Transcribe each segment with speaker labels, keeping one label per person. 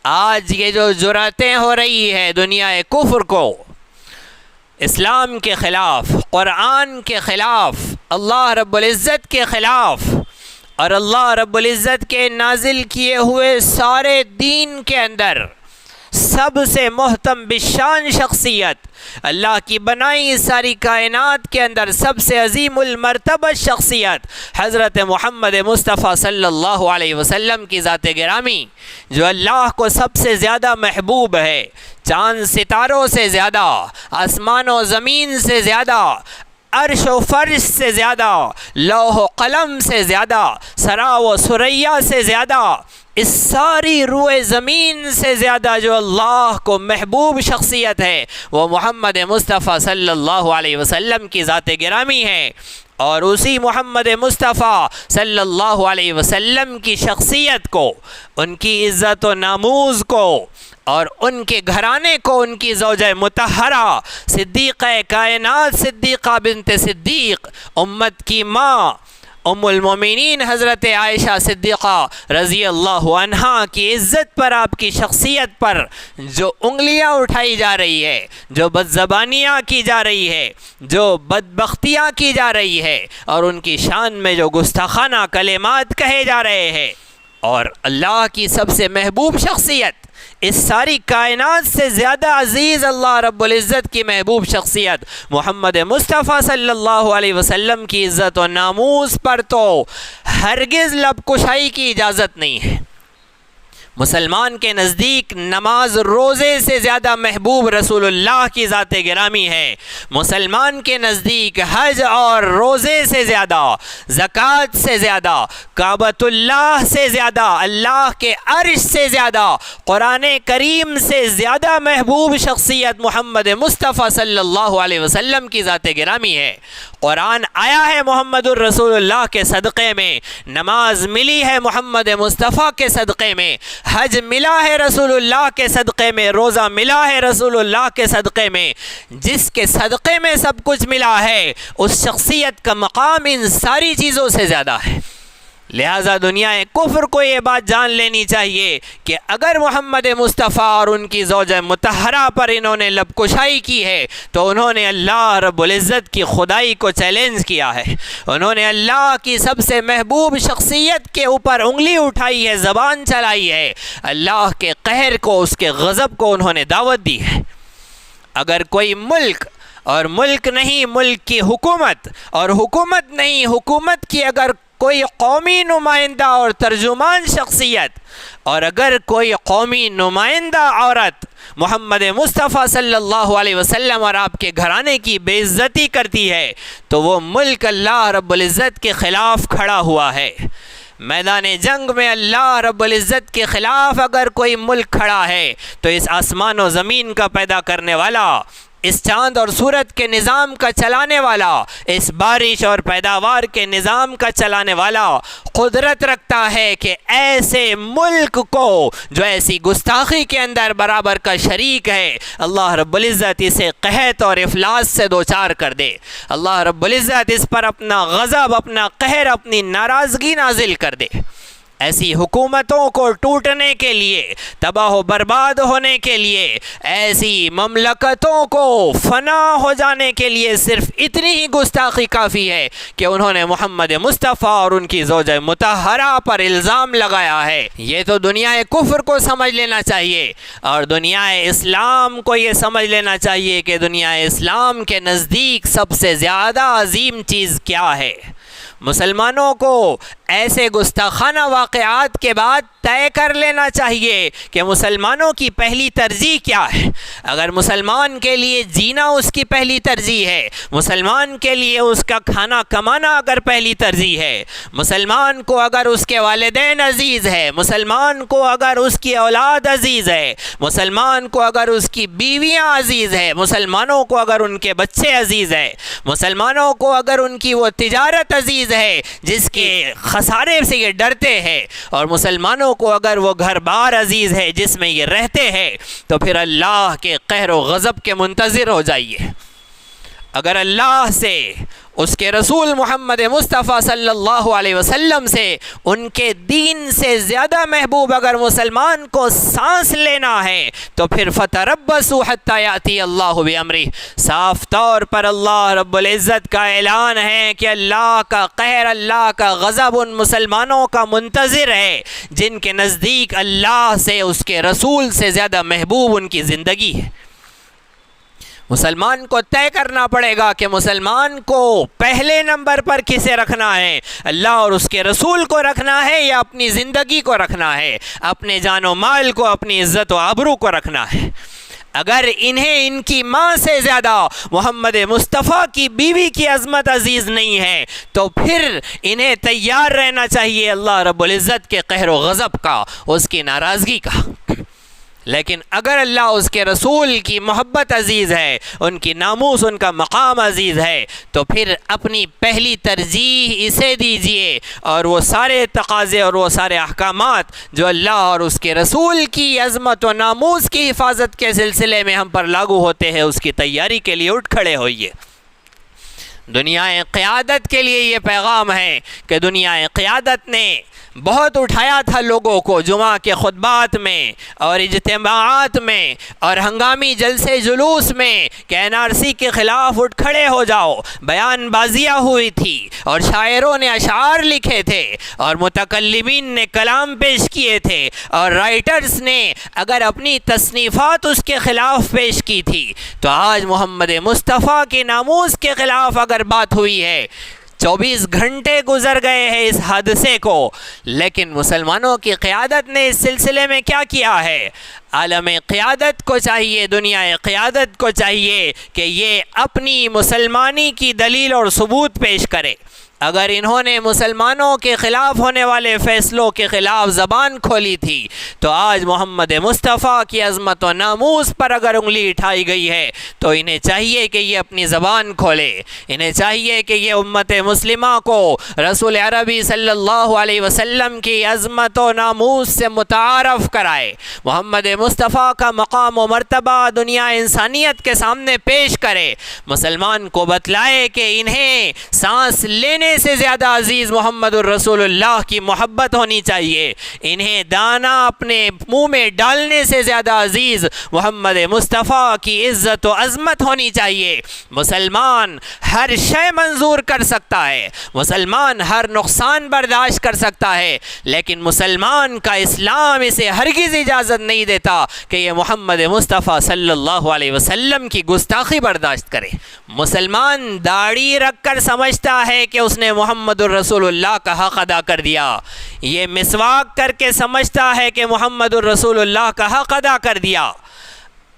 Speaker 1: آج یہ جو جرأتیں ہو رہی ہے دنیا کفر کو اسلام کے خلاف، قرآن کے خلاف، اللہ رب العزت کے خلاف اور اللہ رب العزت کے نازل کیے ہوئے سارے دین کے اندر سب سے محترم بشان شخصیت، اللہ کی بنائی ساری کائنات کے اندر سب سے عظیم المرتبہ شخصیت حضرت محمد مصطفیٰ صلی اللہ علیہ وسلم کی ذات گرامی، جو اللہ کو سب سے زیادہ محبوب ہے، چاند ستاروں سے زیادہ، آسمان و زمین سے زیادہ، عرش و فرش سے زیادہ، لوح و قلم سے زیادہ، سرا و ثریا سے زیادہ، اس ساری روئے زمین سے زیادہ جو اللہ کو محبوب شخصیت ہے وہ محمد مصطفیٰ صلی اللہ علیہ وسلم کی ذات گرامی ہے۔ اور اسی محمد مصطفیٰ صلی اللہ علیہ وسلم کی شخصیت کو، ان کی عزت و ناموز کو اور ان کے گھرانے کو، ان کی زوجہ مطہرہ صدیقہ کائنات صدیقہ بنت صدیق، امت کی ماں ام المومنین حضرت عائشہ صدیقہ رضی اللہ عنہا کی عزت پر، آپ کی شخصیت پر جو انگلیاں اٹھائی جا رہی ہے، جو بدزبانیاں کی جا رہی ہے، جو بدبختیاں کی جا رہی ہے اور ان کی شان میں جو گستاخانہ کلمات کہے جا رہے ہیں، اور اللہ کی سب سے محبوب شخصیت، اس ساری کائنات سے زیادہ عزیز اللہ رب العزت کی محبوب شخصیت محمد مصطفیٰ صلی اللہ علیہ وسلم کی عزت و ناموز پر تو ہرگز لب کشائی کی اجازت نہیں ہے۔ مسلمان کے نزدیک نماز روزے سے زیادہ محبوب رسول اللہ کی ذات گرامی ہے، مسلمان کے نزدیک حج اور روزے سے زیادہ، زکوٰۃ سے زیادہ، کعبۃ اللہ سے زیادہ، اللہ کے عرش سے زیادہ، قرآن کریم سے زیادہ محبوب شخصیت محمد مصطفیٰ صلی اللہ علیہ وسلم کی ذات گرامی ہے۔ قرآن آیا ہے محمد الرسول اللہ کے صدقے میں، نماز ملی ہے محمد مصطفیٰ کے صدقے میں، حج ملا ہے رسول اللہ کے صدقے میں، روزہ ملا ہے رسول اللہ کے صدقے میں۔ جس کے صدقے میں سب کچھ ملا ہے اس شخصیت کا مقام ان ساری چیزوں سے زیادہ ہے۔ لہٰذا دنیا کفر کو یہ بات جان لینی چاہیے کہ اگر محمد مصطفیٰ اور ان کی زوجہ مطہرہ پر انہوں نے لب کشائی کی ہے تو انہوں نے اللہ رب العزت کی خدائی کو چیلنج کیا ہے، انہوں نے اللہ کی سب سے محبوب شخصیت کے اوپر انگلی اٹھائی ہے، زبان چلائی ہے، اللہ کے قہر کو، اس کے غضب کو انہوں نے دعوت دی ہے۔ اگر کوئی ملک اور ملک نہیں، ملک کی حکومت اور حکومت نہیں، حکومت کی اگر کوئی قومی نمائندہ اور ترجمان شخصیت اور اگر کوئی قومی نمائندہ عورت محمد مصطفیٰ صلی اللہ علیہ وسلم اور آپ کے گھرانے کی بے عزتی کرتی ہے تو وہ ملک اللہ رب العزت کے خلاف کھڑا ہوا ہے۔ میدان جنگ میں اللہ رب العزت کے خلاف اگر کوئی ملک کھڑا ہے تو اس آسمان و زمین کا پیدا کرنے والا، اس چاند اور سورج کے نظام کا چلانے والا، اس بارش اور پیداوار کے نظام کا چلانے والا قدرت رکھتا ہے کہ ایسے ملک کو جو ایسی گستاخی کے اندر برابر کا شریک ہے، اللہ رب العزت اسے قحط اور افلاس سے دوچار کر دے، اللہ رب العزت اس پر اپنا غضب، اپنا قہر، اپنی ناراضگی نازل کر دے۔ ایسی حکومتوں کو ٹوٹنے کے لیے، تباہ و برباد ہونے کے لیے، ایسی مملکتوں کو فنا ہو جانے کے لیے صرف اتنی ہی گستاخی کافی ہے کہ انہوں نے محمد مصطفیٰ اور ان کی زوجہ مطہرہ پر الزام لگایا ہے۔ یہ تو دنیا کفر کو سمجھ لینا چاہیے اور دنیا اسلام کو یہ سمجھ لینا چاہیے کہ دنیا اسلام کے نزدیک سب سے زیادہ عظیم چیز کیا ہے۔ مسلمانوں کو ایسے گستاخانہ واقعات کے بعد طے کر لینا چاہیے کہ مسلمانوں کی پہلی ترجیح کیا ہے۔ اگر مسلمان کے لیے جینا اس کی پہلی ترجیح ہے، مسلمان کے لیے اس کا کھانا کمانا اگر پہلی ترجیح ہے، مسلمان کو اگر اس کے والدین عزیز ہے، مسلمان کو اگر اس کی اولاد عزیز ہے، مسلمان کو اگر اس کی بیویاں عزیز ہے، مسلمانوں کو اگر ان کے بچے عزیز ہے، مسلمانوں کو اگر ان کی وہ تجارت عزیز ہے جس کے خسارے سے یہ ڈرتے ہیں، اور مسلمانوں کو اگر وہ گھر بار عزیز ہے جس میں یہ رہتے ہیں، تو پھر اللہ کے قہر و غضب کے منتظر ہو جائیے۔ اگر اللہ سے، اس کے رسول محمد مصطفیٰ صلی اللہ علیہ وسلم سے، ان کے دین سے زیادہ محبوب اگر مسلمان کو سانس لینا ہے تو پھر فتربصوا حتی یأتی اللہ بامرہ، صاف طور پر اللہ رب العزت کا اعلان ہے کہ اللہ کا قہر، اللہ کا غضب ان مسلمانوں کا منتظر ہے جن کے نزدیک اللہ سے، اس کے رسول سے زیادہ محبوب ان کی زندگی ہے۔ مسلمان کو طے کرنا پڑے گا کہ مسلمان کو پہلے نمبر پر کسے رکھنا ہے، اللہ اور اس کے رسول کو رکھنا ہے یا اپنی زندگی کو رکھنا ہے، اپنے جان و مال کو، اپنی عزت و آبرو کو رکھنا ہے۔ اگر انہیں ان کی ماں سے زیادہ محمد مصطفیٰ کی بیوی کی عظمت عزیز نہیں ہے تو پھر انہیں تیار رہنا چاہیے اللہ رب العزت کے قہر و غضب کا، اس کی ناراضگی کا۔ لیکن اگر اللہ اس کے رسول کی محبت عزیز ہے، ان کی ناموس، ان کا مقام عزیز ہے، تو پھر اپنی پہلی ترجیح اسے دیجئے، اور وہ سارے تقاضے اور وہ سارے احکامات جو اللہ اور اس کے رسول کی عظمت و ناموس کی حفاظت کے سلسلے میں ہم پر لاگو ہوتے ہیں، اس کی تیاری کے لیے اٹھ کھڑے ہوئیے۔ دنیا قیادت کے لیے یہ پیغام ہے کہ دنیا قیادت نے بہت اٹھایا تھا لوگوں کو جمعہ کے خطبات میں اور اجتماعات میں اور ہنگامی جلسے جلوس میں کہ این آر سی کے خلاف اٹھ کھڑے ہو جاؤ، بیان بازیاں ہوئی تھی اور شاعروں نے اشعار لکھے تھے اور متکلمین نے کلام پیش کیے تھے اور رائٹرز نے اگر اپنی تصنیفات اس کے خلاف پیش کی تھی، تو آج محمد مصطفیٰ کے ناموس کے خلاف اگر بات ہوئی ہے، 24 گھنٹے گزر گئے ہیں اس حادثے کو، لیکن مسلمانوں کی قیادت نے اس سلسلے میں کیا کیا ہے؟ عالم قیادت کو چاہیے، دنیا قیادت کو چاہیے کہ یہ اپنی مسلمانی کی دلیل اور ثبوت پیش کرے۔ اگر انہوں نے مسلمانوں کے خلاف ہونے والے فیصلوں کے خلاف زبان کھولی تھی، تو آج محمد مصطفیٰ کی عظمت و ناموس پر اگر انگلی اٹھائی گئی ہے تو انہیں چاہیے کہ یہ اپنی زبان کھولے، انہیں چاہیے کہ یہ امت مسلمہ کو رسول عربی صلی اللہ علیہ وسلم کی عظمت و ناموس سے متعارف کرائے، محمد مصطفیٰ کا مقام و مرتبہ دنیا انسانیت کے سامنے پیش کرے، مسلمان کو بتلائے کہ انہیں سانس لینے سے زیادہ عزیز محمد الرسول اللہ کی محبت ہونی چاہیے، انہیں دانا اپنے منہ میں ڈالنے سے زیادہ عزیز محمد مصطفیٰ کی عزت و عظمت ہونی چاہیے۔ مسلمان ہر شے منظور کر سکتا ہے، مسلمان ہر نقصان برداشت کر سکتا ہے، لیکن مسلمان کا اسلام اسے ہرگز اجازت نہیں دیتا کہ یہ محمد مصطفیٰ صلی اللہ علیہ وسلم کی گستاخی برداشت کرے۔ مسلمان داڑھی رکھ کر سمجھتا ہے کہ اس نے محمد الرسول اللہ کا حق ادا کر دیا، یہ مسواک کر کے سمجھتا ہے کہ محمد الرسول اللہ کا حق ادا کر دیا۔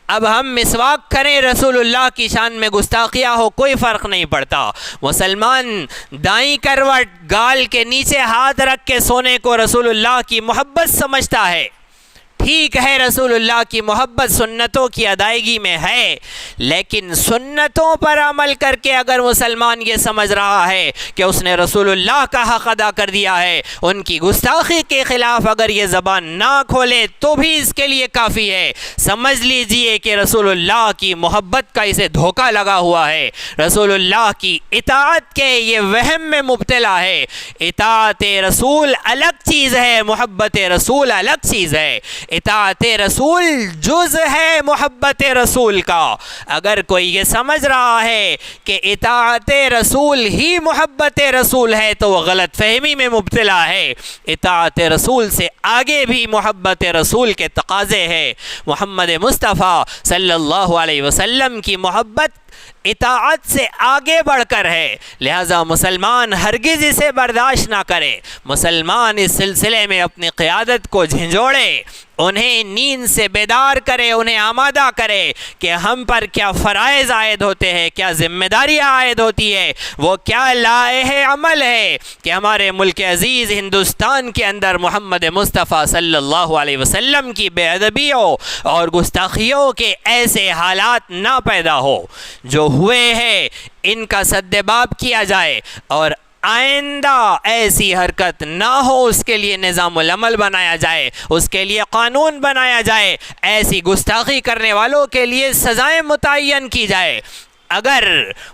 Speaker 1: اب ہم مسواک کریں، رسول اللہ کی شان میں گستاخیاں ہو، کوئی فرق نہیں پڑتا۔ مسلمان دائیں کروٹ گال کے نیچے ہاتھ رکھ کے سونے کو رسول اللہ کی محبت سمجھتا ہے۔ ٹھیک ہے، رسول اللہ کی محبت سنتوں کی ادائیگی میں ہے، لیکن سنتوں پر عمل کر کے اگر مسلمان یہ سمجھ رہا ہے کہ اس نے رسول اللہ کا حق ادا کر دیا ہے، ان کی گستاخی کے خلاف اگر یہ زبان نہ کھولے تو بھی اس کے لیے کافی ہے۔ سمجھ لیجئے کہ رسول اللہ کی محبت کا اسے دھوکہ لگا ہوا ہے، رسول اللہ کی اطاعت کے یہ وہم میں مبتلا ہے۔ اطاعت رسول الگ چیز ہے، محبت رسول الگ چیز ہے۔ اطاعت رسول جز ہے محبت رسول کا۔ اگر کوئی یہ سمجھ رہا ہے کہ اطاعت رسول ہی محبت رسول ہے تو وہ غلط فہمی میں مبتلا ہے۔ اطاعت رسول سے آگے بھی محبت رسول کے تقاضے ہیں۔ محمد مصطفیٰ صلی اللہ علیہ وسلم کی محبت اطاعت سے آگے بڑھ کر ہے، لہذا مسلمان ہرگز اسے برداشت نہ کرے۔ مسلمان اس سلسلے میں اپنی قیادت کو جھنجھوڑے، انہیں نیند سے بیدار کرے، انہیں آمادہ کرے کہ ہم پر کیا فرائض عائد ہوتے ہیں، کیا ذمہ داریاں عائد ہوتی ہے، وہ کیا لائحہ عمل ہے کہ ہمارے ملک عزیز ہندوستان کے اندر محمد مصطفیٰ صلی اللہ علیہ وسلم کی بے ادبیوں اور گستاخیوں کے ایسے حالات نہ پیدا ہو۔ جو ہوئے ہیں ان کا سدباب کیا جائے اور آئندہ ایسی حرکت نہ ہو، اس کے لیے نظام العمل بنایا جائے، اس کے لیے قانون بنایا جائے، ایسی گستاخی کرنے والوں کے لیے سزائیں متعین کی جائے۔ اگر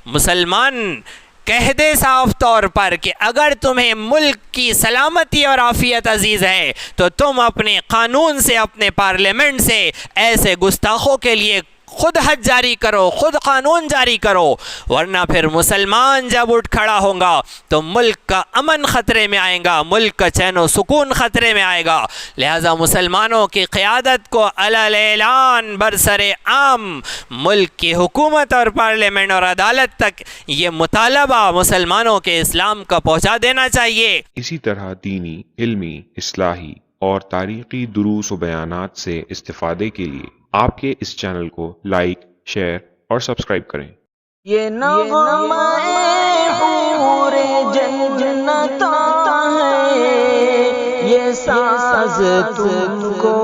Speaker 1: مسلمان کہہ دے صاف طور پر کہ اگر تمہیں ملک کی سلامتی اور عافیت عزیز ہے تو تم اپنے قانون سے، اپنے پارلیمنٹ سے ایسے گستاخوں کے لیے خود حد جاری کرو، خود قانون جاری کرو، ورنہ پھر مسلمان جب اٹھ کھڑا ہوگا تو ملک کا امن خطرے میں آئے گا، ملک کا چین و سکون خطرے میں آئے گا۔ لہٰذا مسلمانوں کی قیادت کو علی اعلان برسر عام ملک کی حکومت اور پارلیمنٹ اور عدالت تک یہ مطالبہ مسلمانوں کے اسلام کا پہنچا دینا چاہیے۔
Speaker 2: اسی طرح دینی، علمی، اصلاحی اور تاریخی دروس و بیانات سے استفادے کے لیے آپ کے اس چینل کو لائک، شیئر اور سبسکرائب کریں۔
Speaker 3: یہ نغمہ حور جنت ہے، یہ ساز تم کو